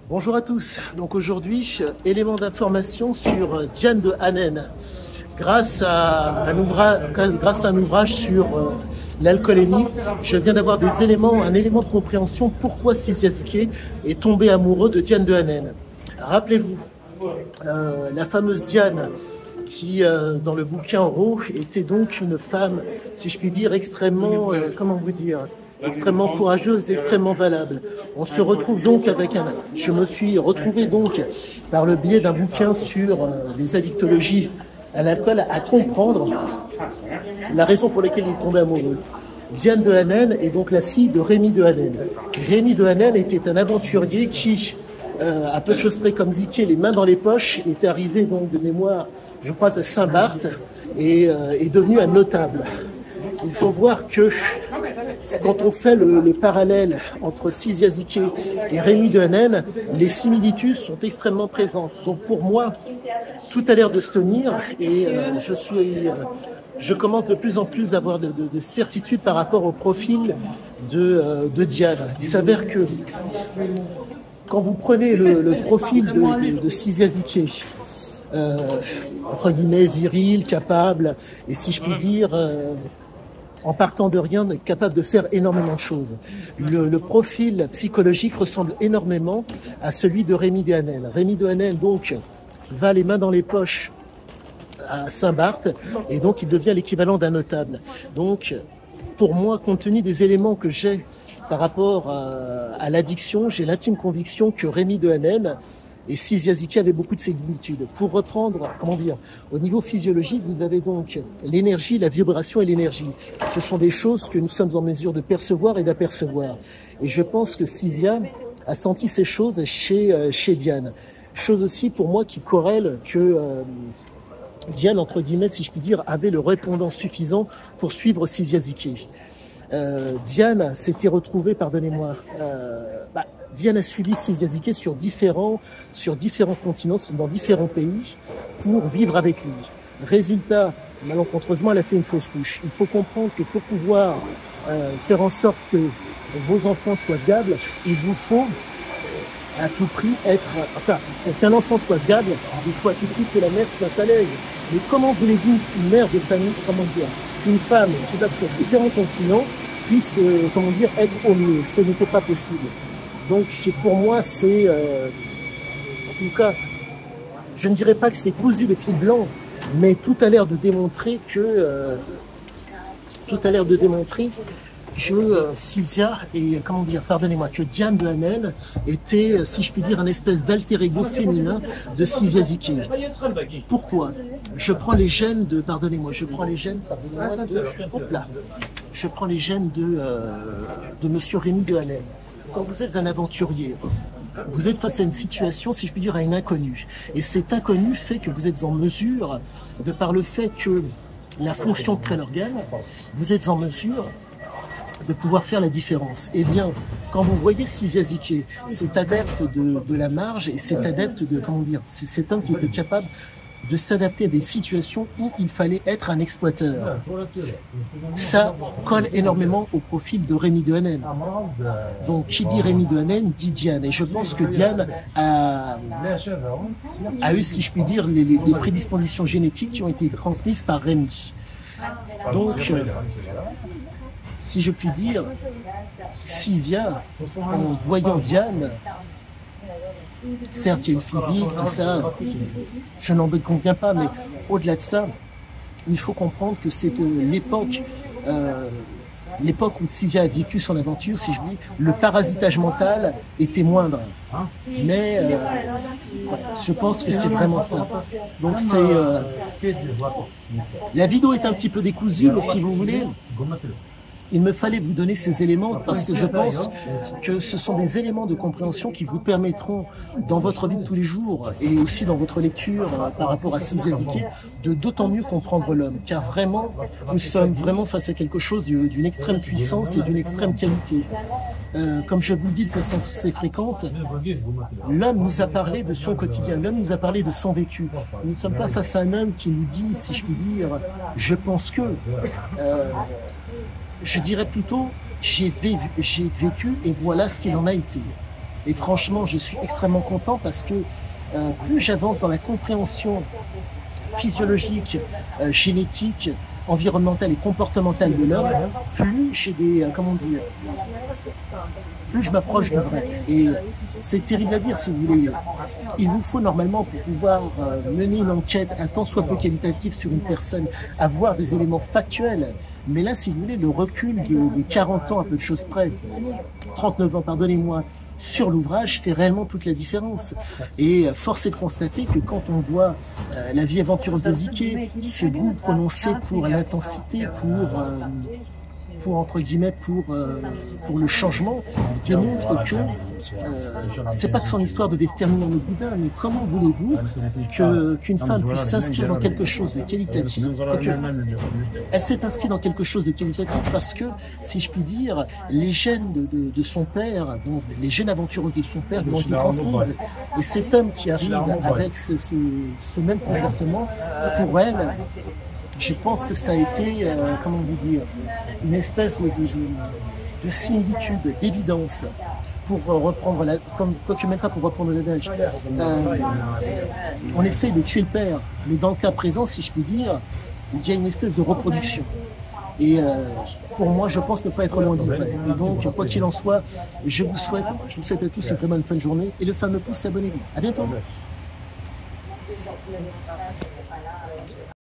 Bonjour à tous. Donc aujourd'hui, élément d'information sur Diane de Hanen. Grâce à un ouvrage sur l'alcoolémie, je viens d'avoir un élément de compréhension pourquoi Sizia Ziquet est tombé amoureux de Diane de Hanen. Rappelez-vous, la fameuse Diane qui, dans le bouquin en haut, était donc une femme, si je puis dire, extrêmement, extrêmement courageuse, extrêmement valable. On se retrouve donc je me suis retrouvé donc par le biais d'un bouquin sur les addictologies à l'alcool à comprendre la raison pour laquelle il est tombé amoureux. Diane de Hanen est donc la fille de Rémi de Hanen. Rémi de Hanen était un aventurier qui, à peu de choses près comme Ziquet, les mains dans les poches, était arrivé donc de mémoire, je crois, à Saint-Barth et est devenu un notable. Il faut voir que quand on fait le parallèle entre Sizia Ziquet et Rémi de Hanen, les similitudes sont extrêmement présentes. Donc pour moi, tout a l'air de se tenir et je commence de plus en plus à avoir de certitude par rapport au profil de Diane. Il s'avère que quand vous prenez le profil de Sizia Ziquet, entre guillemets viril, capable, et si je puis dire, en partant de rien, capable de faire énormément de choses. Le profil psychologique ressemble énormément à celui de Rémi de Hanen. Rémi de Hanen, donc, va les mains dans les poches à Saint-Barth, et donc il devient l'équivalent d'un notable. Donc, pour moi, compte tenu des éléments que j'ai par rapport à l'addiction, j'ai l'intime conviction que Rémi de Hanen et Sizia Ziquet avaient beaucoup de similitudes. Pour reprendre, au niveau physiologique, vous avez donc l'énergie, la vibration et l'énergie. Ce sont des choses que nous sommes en mesure de percevoir et d'apercevoir. Et je pense que Sizia a senti ces choses chez Diane. Chose aussi pour moi qui corrèle que Diane, entre guillemets, si je puis dire, avait le répondant suffisant pour suivre Sizia Ziquet. Diane s'était retrouvée, Diane a suivi Sizia Ziquet sur différents continents, dans différents pays, pour vivre avec lui. Résultat, malencontreusement, elle a fait une fausse couche. Il faut comprendre que pour pouvoir faire en sorte que vos enfants soient viables, il vous faut à tout prix pour qu'un enfant soit viable, il faut à tout prix que la mère soit à l'aise. Mais comment voulez-vous qu'une mère de famille, qu'une femme qui va sur différents continents puisse, être au mieux? Ce n'était pas possible. Donc, pour moi, c'est, en tout cas, je ne dirais pas que c'est cousu de fil blanc, mais tout a l'air de démontrer que, Sizia et, que Diane de Hanen était, si je puis dire, un espèce d'alter ego féminin de Sizia Ziquet. Pourquoi? Je prends les gènes de Monsieur Rémi de Hanen. Quand vous êtes un aventurier, vous êtes face à une situation, si je puis dire, à une inconnue. Et cet inconnu fait que vous êtes en mesure, de par le fait que la fonction crée l'organe, vous êtes en mesure de pouvoir faire la différence. Eh bien, quand vous voyez Sizia Ziquet, c'est adepte de la marge et c'est adepte c'est un qui était capable de s'adapter à des situations où il fallait être un exploiteur. Ça colle énormément au profil de Rémi de Hanen. Donc, qui dit Rémi de Hanen dit Diane. Et je pense que Diane a eu, si je puis dire, des prédispositions génétiques qui ont été transmises par Rémi. Donc, si je puis dire, Sizia, en voyant Diane, certes, il y a une physique, tout ça, je n'en conviens pas, mais au-delà de ça, il faut comprendre que c'est l'époque où Sizia a vécu son aventure, si je dis, le parasitage mental était moindre. Mais je pense que c'est vraiment ça. Donc la vidéo est un petit peu décousue, mais si vous voulez, il me fallait vous donner ces éléments parce que je pense que ce sont des éléments de compréhension qui vous permettront, dans votre vie de tous les jours et aussi dans votre lecture par rapport à Sizia Ziquet, de d'autant mieux comprendre l'homme. Car vraiment, nous sommes vraiment face à quelque chose d'une extrême puissance et d'une extrême qualité. Comme je vous le dis de façon assez fréquente, l'homme nous a parlé de son quotidien, l'homme nous a parlé de son vécu. Nous ne sommes pas face à un homme qui nous dit, si je puis dire, je pense que... je dirais plutôt, j'ai vécu et voilà ce qu'il en a été. Et franchement, je suis extrêmement content parce que plus j'avance dans la compréhension physiologique, génétique, environnementale et comportementale de l'homme, plus j'ai des, comment dire, plus je m'approche du vrai. Et c'est terrible à dire, si vous voulez. Il vous faut normalement, pour pouvoir mener une enquête un tant soit peu qualitative sur une personne, avoir des éléments factuels. Mais là, si vous voulez, le recul de 40 ans, à peu de choses près, 39 ans, pardonnez-moi, sur l'ouvrage fait réellement toute la différence. Et force est de constater que quand on voit la vie aventureuse de Ziké, ce goût prononcé pour l'intensité, pour entre guillemets, pour le changement, démontre que c'est pas que son histoire de déterminer le boudin, mais comment voulez-vous qu'une femme puisse s'inscrire dans quelque chose de qualitatif. Elle s'est inscrite dans quelque chose de qualitatif parce que, si je puis dire, les gènes de son père, donc les gènes aventureux de son père lui ont été transmises. Et cet homme qui arrive avec ce même comportement, pour elle, je pense que ça a été, comment vous dire, une espèce de similitude, d'évidence, pour reprendre, quoique même pas pour reprendre l'adage. On essaie de tuer le père, mais dans le cas présent, si je puis dire, il y a une espèce de reproduction. Et pour moi, je pense ne pas être loin du vrai. Et donc, quoi qu'il en soit, je vous souhaite à tous une très bonne fin de journée. Et le fameux pouce, abonnez-vous. À bientôt.